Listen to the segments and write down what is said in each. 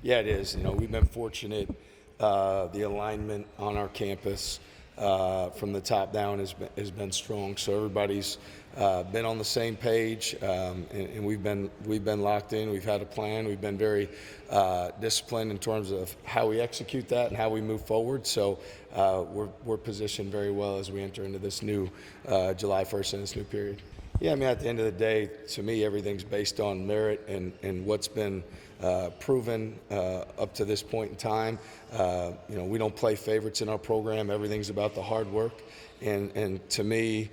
Yeah, it is. We've been fortunate. The alignment on our campus from the top down has been strong. So everybody's been on the same page, and we've been locked in. We've had a plan. We've been very disciplined in terms of how we execute that and how we move forward. So we're positioned very well as we enter into this new July 1st and this new period. Yeah, I mean, at the end of the day, to me, everything's based on merit and what's been proven up to this point in time. We don't play favorites in our program. Everything's about the hard work. And to me,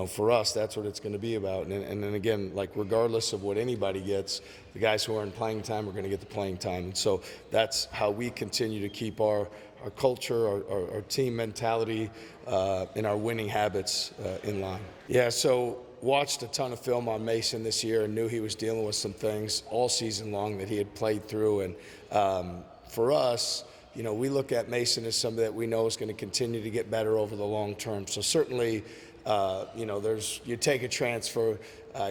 for us, that's what it's going to be about. And then again, like regardless of what anybody gets, the guys who are in playing time are going to get the playing time. And so that's how we continue to keep our culture, our team mentality, and our winning habits in line. Yeah, so watched a ton of film on Mason this year and knew he was dealing with some things all season long that he had played through. And for us, we look at Mason as somebody that we know is going to continue to get better over the long term. So certainly, you take a transfer,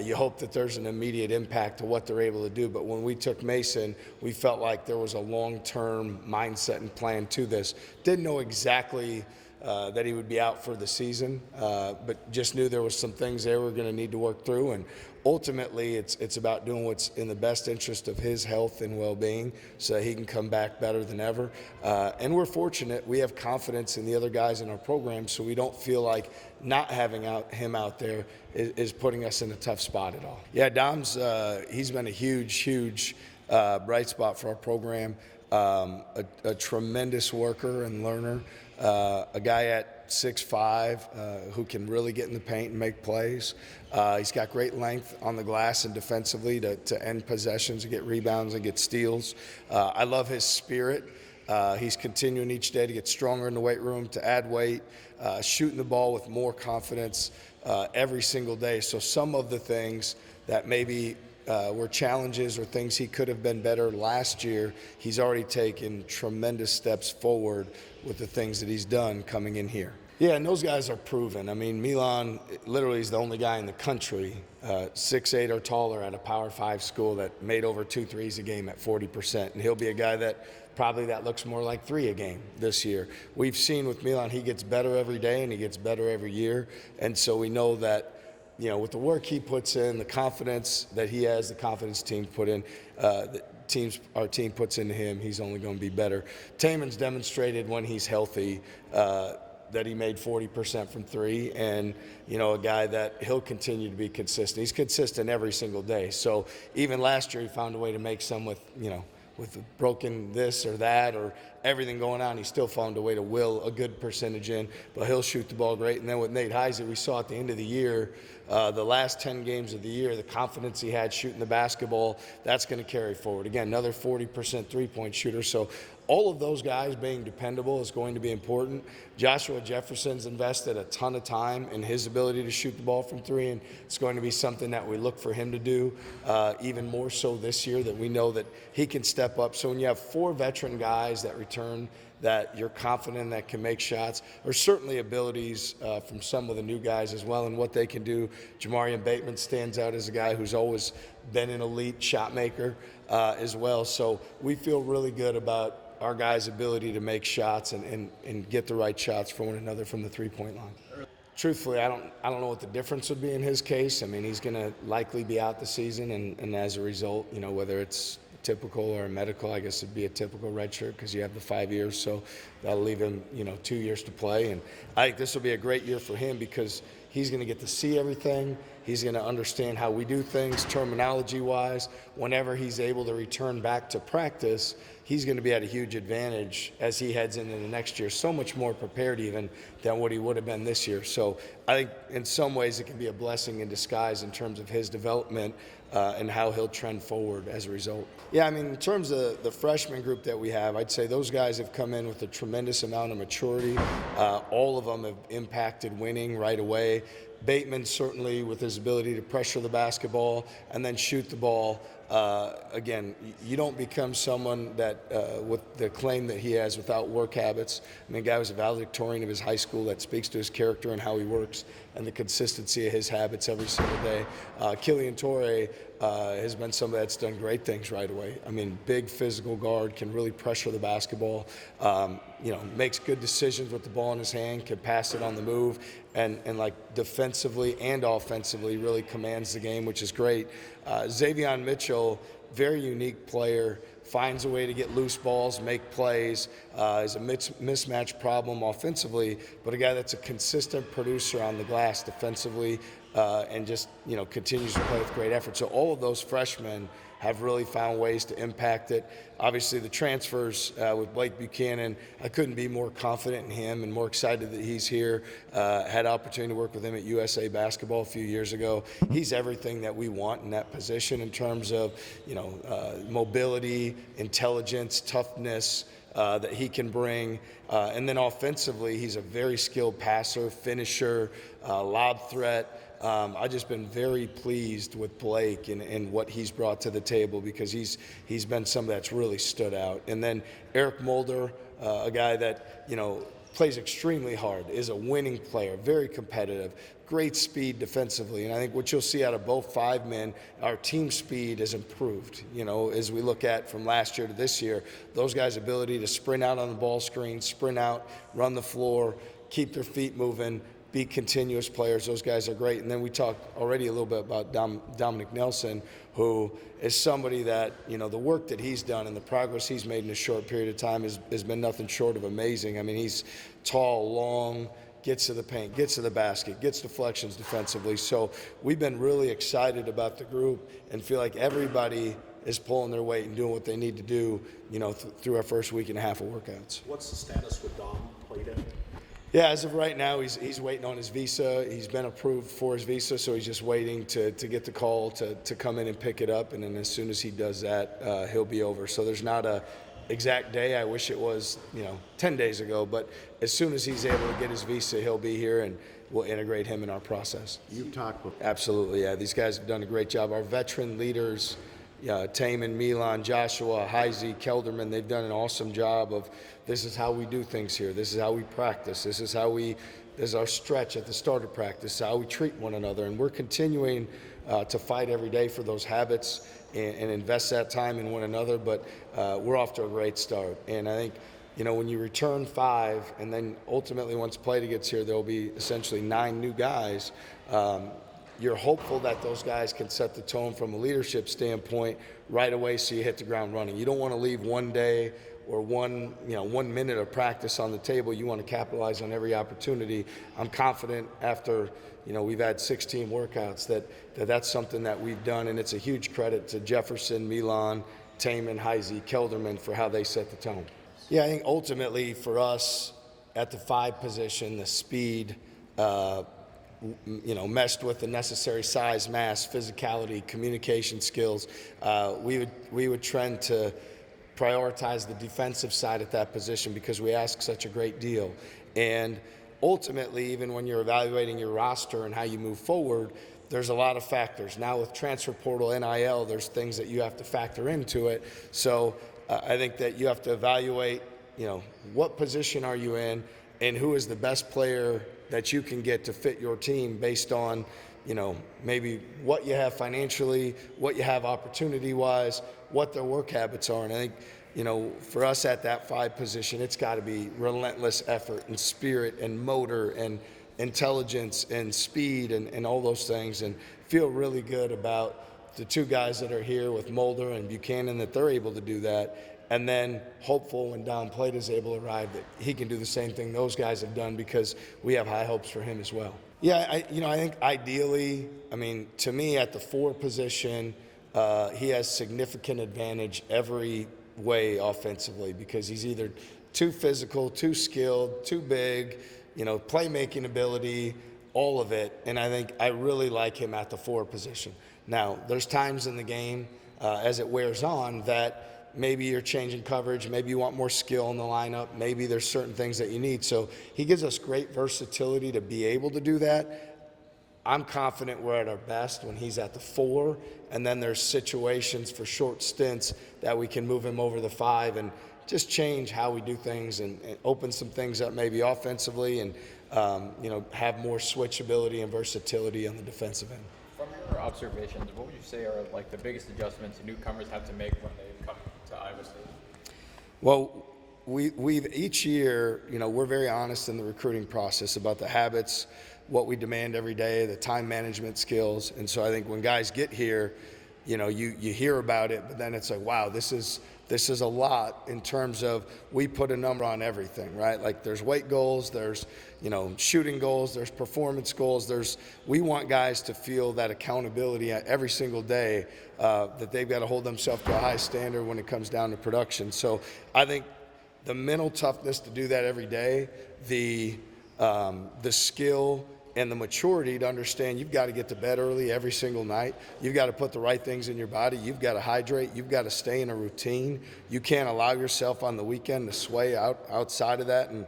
you hope that there's an immediate impact to what they're able to do. But when we took Mason, we felt like there was a long-term mindset and plan to this. Didn't know exactly that he would be out for the season, but just knew there was some things they were going to need to work through. And ultimately, it's about doing what's in the best interest of his health and well-being so that he can come back better than ever. And we're fortunate. We have confidence in the other guys in our program, so we don't feel like not having him out there is putting us in a tough spot at all. Yeah, Dom's he's been a huge bright spot for our program. A tremendous worker and learner, a guy at 6'5", who can really get in the paint and make plays. He's got great length on the glass and defensively to end possessions and get rebounds and get steals. I love his spirit. He's continuing each day to get stronger in the weight room, to add weight, shooting the ball with more confidence every single day. So some of the things that maybe were challenges or things he could have been better last year, he's already taken tremendous steps forward with the things that he's done coming in here. Yeah, and those guys are proven. I mean, Milan literally is the only guy in the country, 6'8" or taller at a Power 5 school that made over 2 threes a game at 40%. And he'll be a guy that looks more like 3 a game this year. We've seen with Milan, he gets better every day and he gets better every year. And so we know that, with the work he puts in, the confidence that he has, the confidence teams put in, our team puts into him, he's only going to be better. Taman's demonstrated when he's healthy that he made 40% from 3, and a guy that he'll continue to be consistent. He's consistent every single day. So even last year he found a way to make some with broken this or that or everything going on. He still found a way to will a good percentage in, but he'll shoot the ball great. And then with Nate Heise, we saw at the end of the year, the last 10 games of the year, the confidence he had shooting the basketball, that's going to carry forward. Again, another 40% three-point shooter. So all of those guys being dependable is going to be important. Joshua Jefferson's invested a ton of time in his ability to shoot the ball from 3, and it's going to be something that we look for him to do even more so this year, that we know that he can step up. So when you have 4 veteran guys that return, that you're confident that can make shots, or certainly abilities from some of the new guys as well and what they can do. Jamarian Bateman stands out as a guy who's always been an elite shot maker as well. So we feel really good about our guys' ability to make shots and get the right shots for one another from the three-point line. Truthfully, I don't know what the difference would be in his case. I mean, he's going to likely be out the season, and as a result, whether it's typical or a medical, I guess it'd be a typical redshirt because you have the 5 years, so that'll leave him 2 years to play. And I think this will be a great year for him because he's going to get to see everything. He's going to understand how we do things terminology-wise. Whenever he's able to return back to practice, he's going to be at a huge advantage as he heads into the next year, so much more prepared even than what he would have been this year. So I think in some ways it can be a blessing in disguise in terms of his development and how he'll trend forward as a result. Yeah, I mean, in terms of the freshman group that we have, I'd say those guys have come in with a tremendous amount of maturity. All of them have impacted winning right away. Bateman certainly with his ability to pressure the basketball and then shoot the ball Again, you don't become someone that, with the claim that he has, without work habits. I mean, the guy was a valedictorian of his high school. That speaks to his character and how he works and the consistency of his habits every single day. Killian Torre has been somebody that's done great things right away. I mean, big physical guard, can really pressure the basketball, makes good decisions with the ball in his hand, can pass it on the move, and like defensively and offensively really commands the game, which is great. Xavion Mitchell, very unique player, finds a way to get loose balls, make plays, is a mismatch problem offensively, but a guy that's a consistent producer on the glass defensively, and just continues to play with great effort. So all of those freshmen have really found ways to impact it. Obviously, the transfers with Blake Buchanan, I couldn't be more confident in him and more excited that he's here. Had opportunity to work with him at USA Basketball a few years ago. He's everything that we want in that position in terms of mobility, intelligence, toughness, that he can bring. And then offensively, he's a very skilled passer, finisher, lob threat. I've just been very pleased with Blake and what he's brought to the table, because he's been somebody that's really stood out. And then Eric Mulder, a guy that plays extremely hard, is a winning player, very competitive, great speed defensively. And I think what you'll see out of both 5 men, our team speed has improved. As we look at from last year to this year, those guys' ability to sprint out on the ball screen, sprint out, run the floor, keep their feet moving, be continuous players. Those guys are great. And then we talked already a little bit about Dominic Nelson, who is somebody that, the work that he's done and the progress he's made in a short period of time has been nothing short of amazing. I mean, he's tall, long, gets to the paint, gets to the basket, gets deflections defensively. So we've been really excited about the group and feel like everybody is pulling their weight and doing what they need to do, through our first week and a half of workouts. What's the status with Dom Plato? Yeah, as of right now, he's waiting on his visa. He's been approved for his visa, so he's just waiting to get the call to come in and pick it up. And then as soon as he does that, he'll be over. So there's not a exact day. I wish it was, 10 days ago. But as soon as he's able to get his visa, he'll be here, and we'll integrate him in our process. You've talked with... Absolutely, yeah. These guys have done a great job. Our veteran leaders, Taman, Milan, Joshua, Heisey, Kelderman, they've done an awesome job of, this is how we do things here. This is how we practice. This is our stretch at the start of practice, how we treat one another. And we're continuing to fight every day for those habits and invest that time in one another. But we're off to a great start. And I think, when you return 5, and then ultimately once Plato gets here, there'll be essentially 9 new guys. You're hopeful that those guys can set the tone from a leadership standpoint right away, so you hit the ground running. You don't want to leave one day or one minute of practice on the table. You want to capitalize on every opportunity. I'm confident after we've had 16 workouts that's something that we've done, and it's a huge credit to Jefferson, Milan, Taman, Heisey, Kelderman for how they set the tone. Yeah, I think ultimately for us at the 5 position, the speed, meshed with the necessary size, mass, physicality, communication skills, we would trend to prioritize the defensive side at that position, because we ask such a great deal. And ultimately, even when you're evaluating your roster and how you move forward, there's a lot of factors. Now with transfer portal, NIL, there's things that you have to factor into it. So I think that you have to evaluate, what position are you in and who is the best player that you can get to fit your team based on, maybe what you have financially, what you have opportunity-wise, what their work habits are. And I think, for us at that 5 position, it's got to be relentless effort and spirit and motor and intelligence and speed and all those things, and feel really good about the 2 guys that are here with Mulder and Buchanan, that they're able to do that. And then hopeful when Don Plato is able to arrive that he can do the same thing those guys have done, because we have high hopes for him as well. Yeah, I think ideally, to me at the 4 position, he has significant advantage every way offensively, because he's either too physical, too skilled, too big, playmaking ability, all of it. And I think I really like him at the 4 position. Now, there's times in the game as it wears on that maybe you're changing coverage, maybe you want more skill in the lineup, maybe there's certain things that you need. So he gives us great versatility to be able to do that. I'm confident we're at our best when he's at the 4, and then there's situations for short stints that we can move him over the 5 and just change how we do things and open some things up maybe offensively and, have more switchability and versatility on the defensive end. From your observations, what would you say are like the biggest adjustments newcomers have to make when they come to Iowa State? Well, we've each year, we're very honest in the recruiting process about the habits, what we demand every day, the time management skills. And so I think when guys get here, you hear about it, but then it's like, wow, this is a lot in terms of we put a number on everything, right? Like there's weight goals, there's, shooting goals, there's performance goals. We want guys to feel that accountability every single day, that they've got to hold themselves to a high standard when it comes down to production. So I think the mental toughness to do that every day, the skill and the maturity to understand you've got to get to bed early every single night. You've got to put the right things in your body. You've got to hydrate. You've got to stay in a routine. You can't allow yourself on the weekend to sway outside of that and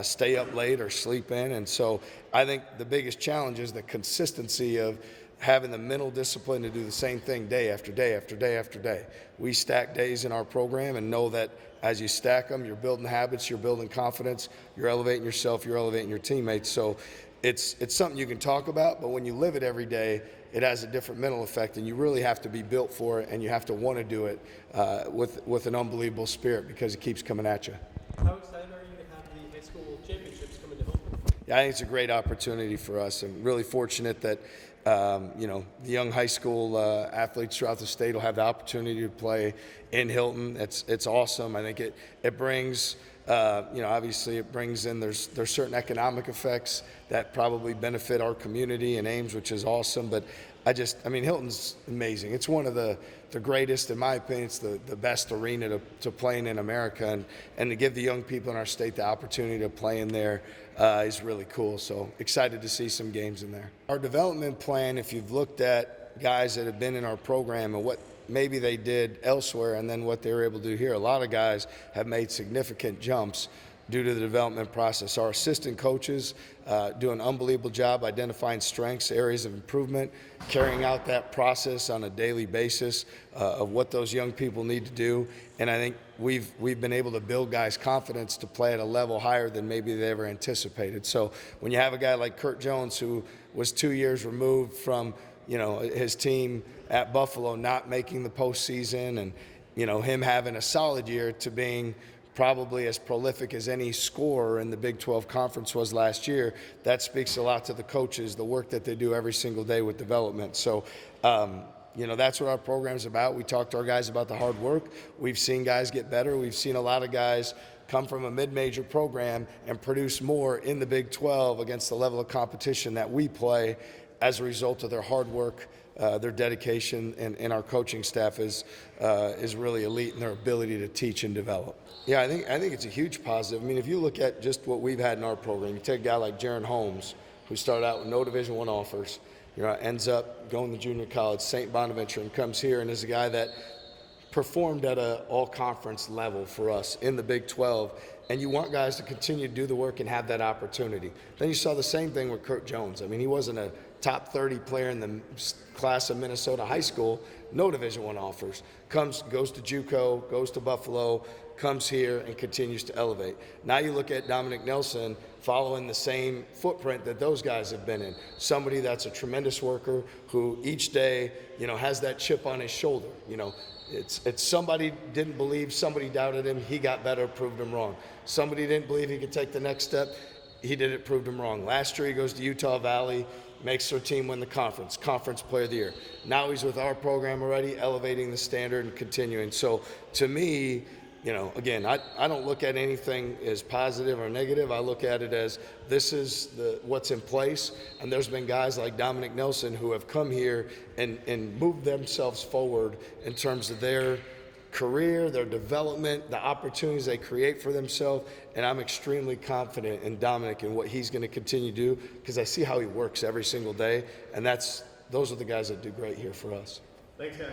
stay up late or sleep in. And so I think the biggest challenge is the consistency of having the mental discipline to do the same thing day after day after day after day. We stack days in our program and know that as you stack them, you're building habits, you're building confidence, you're elevating yourself, you're elevating your teammates. So it's something you can talk about, but when you live it every day, it has a different mental effect, and you really have to be built for it, and you have to want to do it with an unbelievable spirit because it keeps coming at you. How excited are you to have the high school championships coming to Hilton? Yeah, I think it's a great opportunity for us. I'm really fortunate that the young high school athletes throughout the state will have the opportunity to play in Hilton. It's awesome. I think it brings, obviously it brings in, there's certain economic effects that probably benefit our community and Ames, which is awesome. But Hilton's amazing. It's one of the greatest, in my opinion. It's the best arena to play in America. And to give the young people in our state the opportunity to play in there is really cool. So excited to see some games in there. Our development plan, if you've looked at guys that have been in our program and what maybe they did elsewhere and then what they were able to do here, a lot of guys have made significant jumps due to the development process. Our assistant coaches do an unbelievable job identifying strengths, areas of improvement, carrying out that process on a daily basis of what those young people need to do. And I think we've been able to build guys' confidence to play at a level higher than maybe they ever anticipated. So when you have a guy like Kurt Jones, who was 2 years removed from his team at Buffalo not making the postseason, and him having a solid year to being probably as prolific as any scorer in the Big 12 Conference was last year, that speaks a lot to the coaches, the work that they do every single day with development. So, that's what our program's about. We talk to our guys about the hard work. We've seen guys get better. We've seen a lot of guys come from a mid-major program and produce more in the Big 12 against the level of competition that we play as a result of their hard work, their dedication, and our coaching staff is really elite in their ability to teach and develop. Yeah, I think it's a huge positive. I mean, if you look at just what we've had in our program, you take a guy like Jaron Holmes, who started out with no Division I offers, ends up going to junior college, St. Bonaventure, and comes here and is a guy that performed at an all-conference level for us in the Big 12. And you want guys to continue to do the work and have that opportunity. Then you saw the same thing with Kurt Jones. I mean, he wasn't a top 30 player in the class of Minnesota high school, no Division I offers, goes to JUCO, goes to Buffalo, comes here and continues to elevate. Now you look at Dominic Nelson following the same footprint that those guys have been in. Somebody that's a tremendous worker who each day, has that chip on his shoulder. It's somebody didn't believe, somebody doubted him, he got better, proved him wrong. Somebody didn't believe he could take the next step, he did it, proved him wrong. Last year he goes to Utah Valley, makes their team win the conference player of the year. Now he's with our program already, elevating the standard and continuing. So to me, again, I don't look at anything as positive or negative. I look at it as this is what's in place. And there's been guys like Dominic Nelson who have come here and moved themselves forward in terms of their career, their development, the opportunities they create for themselves. And I'm extremely confident in Dominic and what he's going to continue to do because I see how he works every single day. And those are the guys that do great here for us. Thanks, guys.